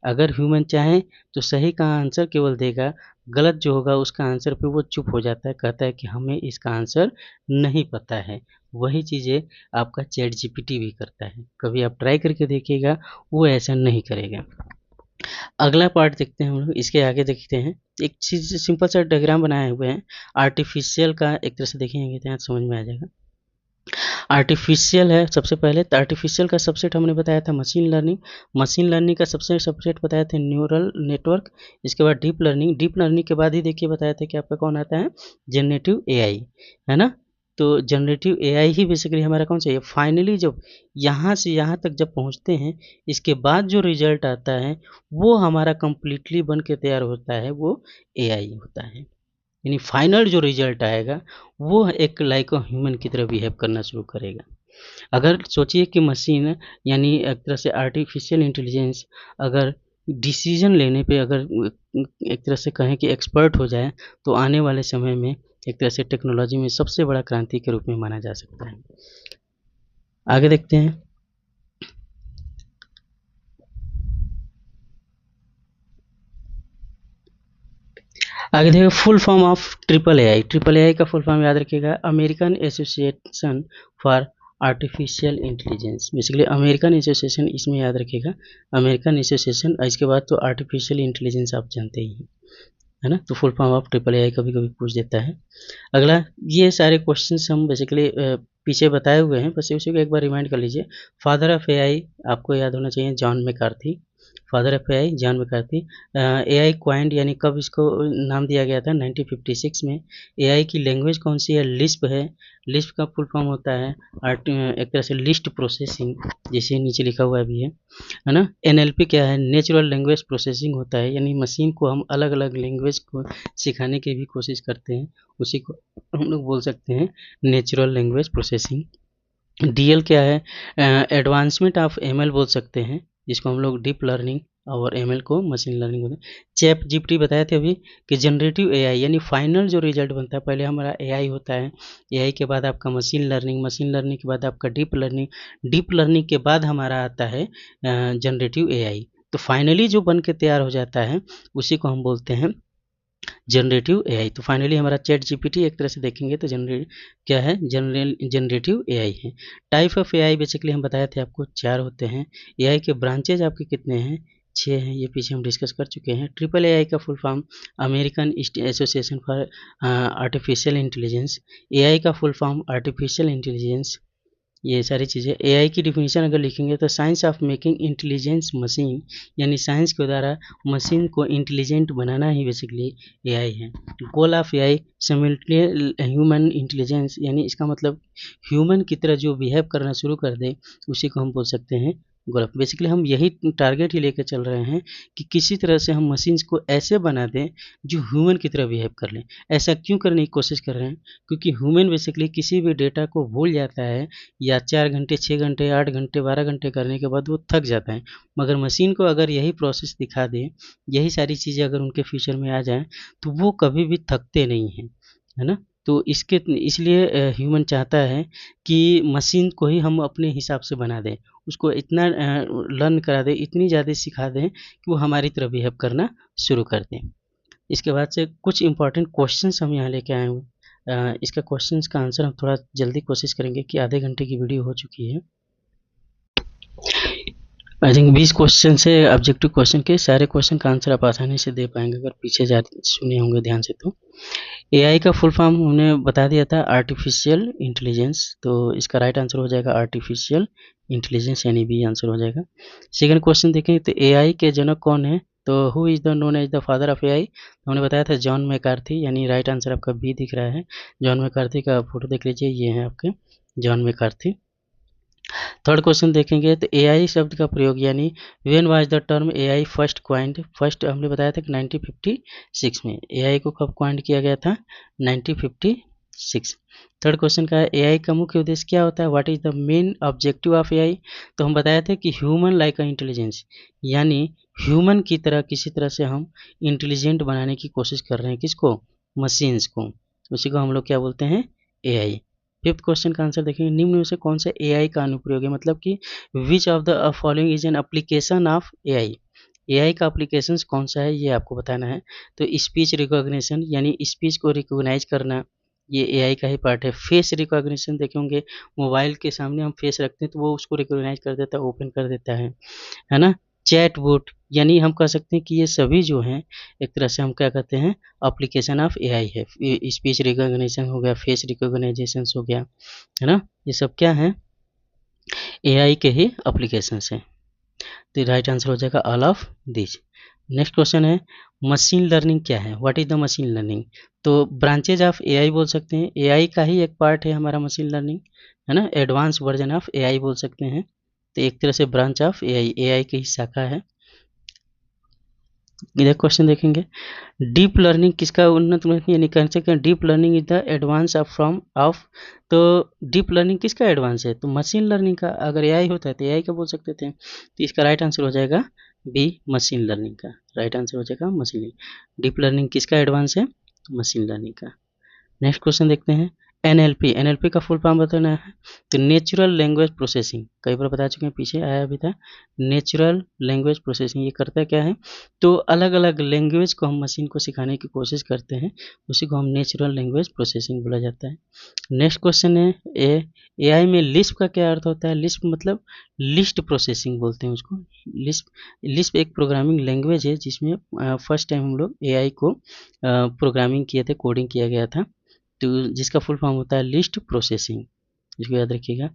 अगर ह्यूमन चाहे तो सही का आंसर केवल देगा, गलत जो होगा उसका आंसर पे वो चुप हो जाता है, कहता है कि हमें इसका आंसर नहीं पता है। वही चीज़ें आपका चैट जीपीटी भी करता है। कभी आप ट्राई करके देखिएगा, वो ऐसा नहीं करेगा। अगला पार्ट देखते हैं हम लोग, इसके आगे देखते हैं। एक चीज़ सिंपल सा डायग्राम बनाए हुए हैं आर्टिफिशियल का, एक तरह से देखेंगे तो यहाँ समझ में आ जाएगा। आर्टिफिशियल है सबसे पहले, तो आर्टिफिशियल का सबसेट हमने बताया था मशीन लर्निंग। मशीन लर्निंग का सबसे सबसेट बताया था न्यूरल नेटवर्क। इसके बाद डीप लर्निंग। डीप लर्निंग के बाद ही देखिए बताया था कि आपका कौन आता है? जनरेटिव एआई, है ना। तो जनरेटिव एआई ही बेसिकली हमारा कौन सा है? फाइनली जब यहाँ से यहाँ तक जब पहुँचते हैं, इसके बाद जो रिजल्ट आता है, वो हमारा कंप्लीटली बन के तैयार होता है, वो एआई होता है। यानी फाइनल जो रिजल्ट आएगा, वो एक लाइक अ ह्यूमन की तरह बिहेव करना शुरू करेगा। अगर सोचिए कि मशीन, यानी एक तरह से आर्टिफिशियल इंटेलिजेंस, अगर डिसीजन लेने पे अगर एक तरह से कहें कि एक्सपर्ट हो जाए, तो आने वाले समय में एक तरह से टेक्नोलॉजी में सबसे बड़ा क्रांति के रूप में माना जा सकता है। आगे देखते हैं। आगे देखिए full form of triple AI. Triple AI का फुल फॉर्म याद रखिएगा, American Association for Artificial intelligence. Basically American association, इसमें याद रखिएगा अमेरिकन एसोसिएशन। इसके बाद तो आर्टिफिशियल इंटेलिजेंस आप जानते ही हैं, है ना। तो full form of triple AI कभी कभी पूछ देता है। अगला, ये सारे क्वेश्चंस हम बेसिकली पीछे बताए हुए हैं, बस उसी को एक बार रिमाइंड कर लीजिए। फादर ऑफ एआई आपको याद होना चाहिए, John McCarthy. Father of AI John McCarthy. AI coined, यानी कब इसको नाम दिया गया था? 1956 में। एआई की लैंग्वेज कौन सी है? लिस्प है। लिस्प का फुल फॉर्म होता है एक तरह से लिस्ट प्रोसेसिंग, जैसे नीचे लिखा हुआ भी है ना। एनएलपी क्या है? नेचुरल लैंग्वेज प्रोसेसिंग होता है, यानी मशीन को हम अलग अलग लैंग्वेज को सिखाने की भी कोशिश करते हैं, उसी को हम लोग बोल सकते हैं नेचुरल लैंग्वेज प्रोसेसिंग। डीएल क्या है? एडवांसमेंट ऑफ एमएल बोल सकते हैं, जिसको हम लोग डीप लर्निंग और एमएल को मशीन लर्निंग बोलते हैं। चैट जीपीटी बताए थे अभी कि जनरेटिव एआई यानी फाइनल जो रिजल्ट बनता है, पहले हमारा एआई होता है, एआई के बाद आपका मशीन लर्निंग, मशीन लर्निंग के बाद आपका डीप लर्निंग, डीप लर्निंग के बाद हमारा आता है जनरेटिव एआई। तो फाइनली जो बन के तैयार हो जाता है उसी को हम बोलते हैं जनरेटिव एआई। तो फाइनली हमारा चैट जीपीटी एक तरह से देखेंगे तो क्या है, जनरेटिव एआई है। टाइप ऑफ एआई बेसिकली हम बताए थे आपको 4 होते हैं। एआई के ब्रांचेज आपके कितने हैं, 6 हैं, ये पीछे हम डिस्कस कर चुके हैं। ट्रिपल एआई का full form American Association for Artificial Intelligence. AI का फुल फॉर्म आर्टिफिशियल इंटेलिजेंस। ये सारी चीज़ें एआई की डिफिनीशन अगर लिखेंगे तो science of making intelligence machine, यानी साइंस के द्वारा मशीन को इंटेलिजेंट बनाना ही बेसिकली एआई है। Goal of AI simultaneous human intelligence, यानी इसका मतलब ह्यूमन की तरह जो बिहेव करना शुरू कर दे उसी को हम बोल सकते हैं गोल। बेसिकली हम यही टारगेट ही लेकर चल रहे हैं कि किसी तरह से हम मशीन्स को ऐसे बना दें जो ह्यूमन की तरह बिहेव कर लें। ऐसा क्यों करने की कोशिश कर रहे हैं, क्योंकि ह्यूमन बेसिकली किसी भी डेटा को भूल जाता है या 4 घंटे 6 घंटे 8 घंटे 12 घंटे करने के बाद वो थक जाता है। मगर मशीन को अगर यही प्रोसेस दिखा दे, यही सारी चीज़ें अगर उनके फ्यूचर में आ जाएँ तो वो कभी भी थकते नहीं हैं, है ना। तो इसलिए ह्यूमन चाहता है कि मशीन को ही हम अपने हिसाब से बना दें, उसको इतना लर्न करा दें, इतनी ज़्यादा सिखा दें कि वो हमारी तरह बिहेव करना शुरू कर दें। इसके बाद से कुछ इंपॉर्टेंट क्वेश्चंस हम यहाँ लेके आए हैं। इसका क्वेश्चंस का आंसर हम थोड़ा जल्दी कोशिश करेंगे कि आधे घंटे की वीडियो हो चुकी है। आई थिंक 20 क्वेश्चन से ऑब्जेक्टिव क्वेश्चन के सारे क्वेश्चन का आंसर आप आसानी से दे पाएंगे अगर पीछे जा सुने होंगे ध्यान से। तो एआई का फुल फॉर्म हमने बता दिया था आर्टिफिशियल इंटेलिजेंस, तो इसका राइट आंसर हो जाएगा आर्टिफिशियल इंटेलिजेंस, यानी बी आंसर हो जाएगा। सेकंड क्वेश्चन देखें तो एआई के जनक कौन है, तो who is the known as the father of AI, हमने बताया था जॉन मैकार्थी, यानी राइट आंसर आपका बी दिख रहा है। जॉन मैकार्थी का फोटो देख लीजिए, ये है आपके जॉन मैकार्थी। थर्ड क्वेश्चन देखेंगे तो एआई शब्द का प्रयोग, यानी when was the term AI first coined, first हमने बताया था कि 1956 में। एआई को कब क्वाइंड किया गया था, 1956। थर्ड क्वेश्चन का है एआई का मुख्य उद्देश्य क्या होता है, what is the main objective of AI, तो हम बताए थे कि ह्यूमन लाइक इंटेलिजेंस, यानी ह्यूमन की तरह किसी तरह से हम इंटेलिजेंट बनाने की कोशिश कर रहे हैं, किसको, मशीन्स को, उसी को हम लोग क्या बोलते हैं, एआई। फिफ्थ क्वेश्चन का आंसर देखेंगे, निम्न में से कौन से एआई का अनुप्रयोग है, मतलब कि which of the following is an application of AI, AI का एप्लीकेशन कौन सा है ये आपको बताना है। तो स्पीच रिकॉग्निशन, यानी स्पीच को रिकॉग्नाइज करना, ये एआई का ही पार्ट है। फेस रिकॉग्निशन देखेंगे, मोबाइल के सामने हम फेस रखते हैं तो वो उसको रिकॉग्नाइज कर देता है, ओपन कर देता है ना। चैटबॉट, यानी हम कह सकते हैं कि ये सभी जो हैं एक तरह से हम क्या कहते हैं, एप्लीकेशन ऑफ एआई है। स्पीच रिकॉग्निशन हो गया, फेस रिकॉग्नाइजेशन हो गया, है ना, ये सब क्या है, एआई के ही एप्लीकेशंस हैं। तो राइट आंसर हो जाएगा all of this. Next question है मशीन लर्निंग क्या है, what is the machine learning, तो ब्रांचेज ऑफ एआई बोल सकते हैं, एआई का ही एक पार्ट है हमारा मशीन लर्निंग, है ना, एडवांस वर्जन ऑफ एआई बोल सकते हैं। तो एक तरह से ब्रांच ऑफ एआई, एआई की ही शाखा है। इधर क्वेश्चन देखेंगे, डीप लर्निंग किसका उन्नत रूप, यानी कह सकते हैं deep learning is the advance of form of, तो डीप लर्निंग किसका एडवांस है, तो मशीन लर्निंग का। अगर एआई होता है तो एआई का बोल सकते थे, तो इसका राइट आंसर हो जाएगा बी, मशीन लर्निंग का राइट आंसर हो जाएगा मशीन लर्निंग। डीप लर्निंग किसका एडवांस है, मशीन लर्निंग का। नेक्स्ट क्वेश्चन देखते हैं, एनएलपी, एनएलपी का फुल फॉर्म बताना है, तो नेचुरल लैंग्वेज प्रोसेसिंग, कई बार बता चुके हैं, पीछे आया भी था। नेचुरल लैंग्वेज प्रोसेसिंग ये करता क्या है, तो अलग अलग लैंग्वेज को हम मशीन को सिखाने की कोशिश करते हैं, उसी को हम नेचुरल लैंग्वेज प्रोसेसिंग बोला जाता है। नेक्स्ट क्वेश्चन है एआई में लिस्प का क्या अर्थ होता है, लिस्प मतलब लिस्ट प्रोसेसिंग बोलते हैं उसको। लिस्प एक प्रोग्रामिंग लैंग्वेज है जिसमें फर्स्ट टाइम हम लोग एआई को प्रोग्रामिंग किए थे, कोडिंग किया गया था, तो जिसका फुल फॉर्म होता है लिस्ट प्रोसेसिंग, इसको याद रखिएगा।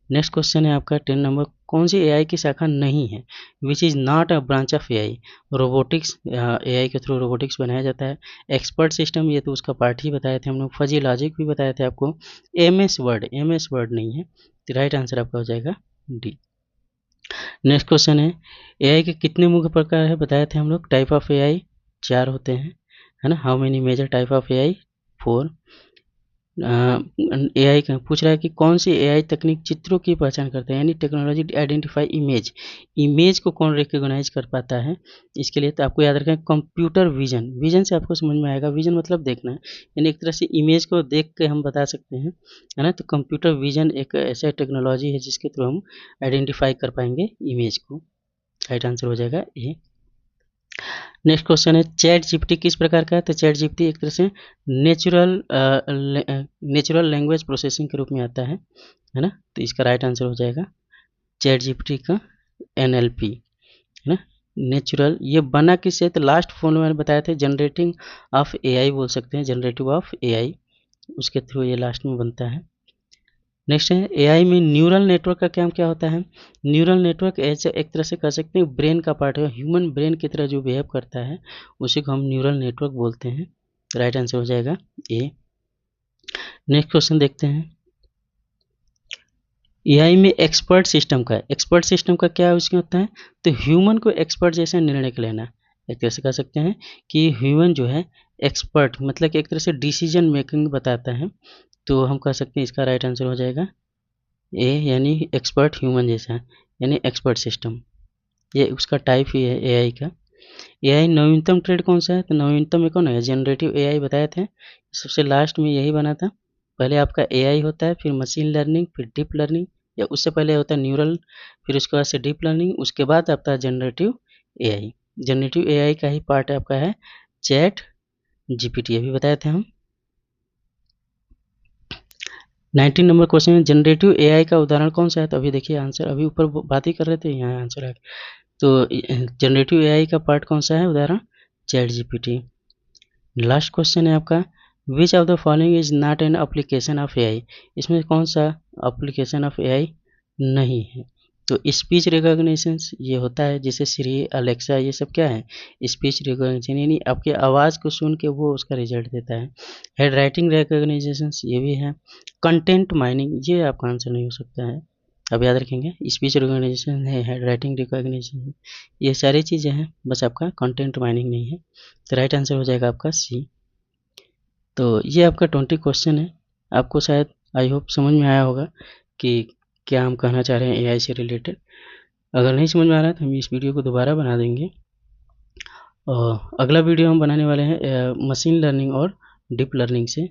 नेक्स्ट क्वेश्चन है आपका 10 नंबर, कौन सी एआई की शाखा नहीं है, which is not a branch of AI, robotics, AI के थ्रू रोबोटिक्स बनाया जाता है। एक्सपर्ट सिस्टम, ये तो उसका पार्ट ही बताए थे हम लोग। फजी लॉजिक भी बताए थे आपको। एमएस वर्ड, एमएस वर्ड नहीं है, तो राइट आंसर आपका हो जाएगा डी। नेक्स्ट क्वेश्चन है एआई के कितने मुख्य प्रकार है, बताए थे हम लोग, टाइप ऑफ एआई 4 होते हैं, है ना। How many major type of AI, 4। एआई का पूछ रहा है कि कौन सी एआई तकनीक चित्रों की पहचान करता है, यानी टेक्नोलॉजी आइडेंटिफाई इमेज, इमेज को कौन रिकॉग्नाइज कर पाता है। इसके लिए तो आपको याद रखना है कंप्यूटर विजन, विजन से आपको समझ में आएगा, विजन मतलब देखना है, यानी एक तरह से इमेज को देख के हम बता सकते हैं, है ना। तो कंप्यूटर विजन एक ऐसा टेक्नोलॉजी है जिसके थ्रू हम आइडेंटिफाई कर पाएंगे इमेज को। राइट आंसर हो जाएगा ए। नेक्स्ट क्वेश्चन है चैट जीपीटी किस प्रकार का है, तो चैट जीपीटी एक तरह से नेचुरल लैंग्वेज प्रोसेसिंग के रूप में आता है ना। तो इसका राइट आंसर हो जाएगा चैट जीपीटी का एनएलपी, है ना। नेचुरल ये बना किससे, तो लास्ट फोन में मैंने बताया था जनरेटिंग ऑफ एआई बोल सकते हैं, जनरेटिव ऑफ एआई, उसके थ्रू ये लास्ट में बनता है। नेक्स्ट है एआई में न्यूरल नेटवर्क का काम क्या होता है। न्यूरल नेटवर्क ऐसे एक तरह से कह सकते हैं ब्रेन का पार्ट है, ह्यूमन ब्रेन की तरह जो बिहेव करता है उसी को हम न्यूरल नेटवर्क बोलते हैं। राइट आंसर हो जाएगा ए। नेक्स्ट क्वेश्चन देखते हैं एआई में एक्सपर्ट सिस्टम का, एक्सपर्ट सिस्टम का क्या उसमें होता है, तो ह्यूमन को एक्सपर्ट जैसा निर्णय कर लेना, एक तरह से कह सकते हैं कि ह्यूमन जो है एक्सपर्ट मतलब कि एक तरह से डिसीजन मेकिंग बताता है, तो हम कह सकते हैं इसका राइट आंसर हो जाएगा ए, यानी एक्सपर्ट ह्यूमन जैसा, यानी एक्सपर्ट सिस्टम, ये उसका टाइप ही है एआई का। एआई नवीनतम ट्रेड कौन सा है, तो नवीनतम में कौन है, जनरेटिव एआई बताए थे, सबसे लास्ट में यही बना था। पहले आपका एआई होता है, फिर मशीन लर्निंग, फिर डीप लर्निंग, या उससे पहले होता है न्यूरल, फिर उसके बाद से डीप लर्निंग, उसके बाद आता है जनरेटिव एआई। जनरेटिव एआई का ही पार्ट आपका है चैट जीपीटी, अभी बताए थे हम। 19 नंबर क्वेश्चन है जनरेटिव एआई का उदाहरण कौन सा है, तो अभी देखिए आंसर, अभी ऊपर बात ही कर रहे थे, यहाँ आंसर है। तो जनरेटिव एआई का पार्ट कौन सा है उदाहरण, चैट जीपीटी। लास्ट क्वेश्चन है आपका which of the following is not an application of AI, इसमें कौन सा एप्लीकेशन ऑफ एआई नहीं है, तो स्पीच रिकॉग्निशन ये होता है, जैसे श्री अलेक्सा ये सब क्या है स्पीच रिकॉग्निशन, यानी आपकी आवाज़ को सुन के वो उसका रिजल्ट देता है। हेड राइटिंग रिकॉग्निशन ये भी है। कंटेंट माइनिंग ये आपका आंसर नहीं हो सकता है, अब याद रखेंगे स्पीच रिकॉग्निशन है, हेड राइटिंग रिकॉग्निशन है, ये सारी चीज़ें हैं, बस आपका कंटेंट माइनिंग नहीं है। तो राइट आंसर हो जाएगा आपका सी। तो ये आपका 20 क्वेश्चन है, आपको शायद आई होप समझ में आया होगा कि क्या हम कहना चाह रहे हैं एआई से रिलेटेड। अगर नहीं समझ में आ रहा है तो हम इस वीडियो को दोबारा बना देंगे, और अगला वीडियो हम बनाने वाले हैं मशीन लर्निंग और डीप लर्निंग से।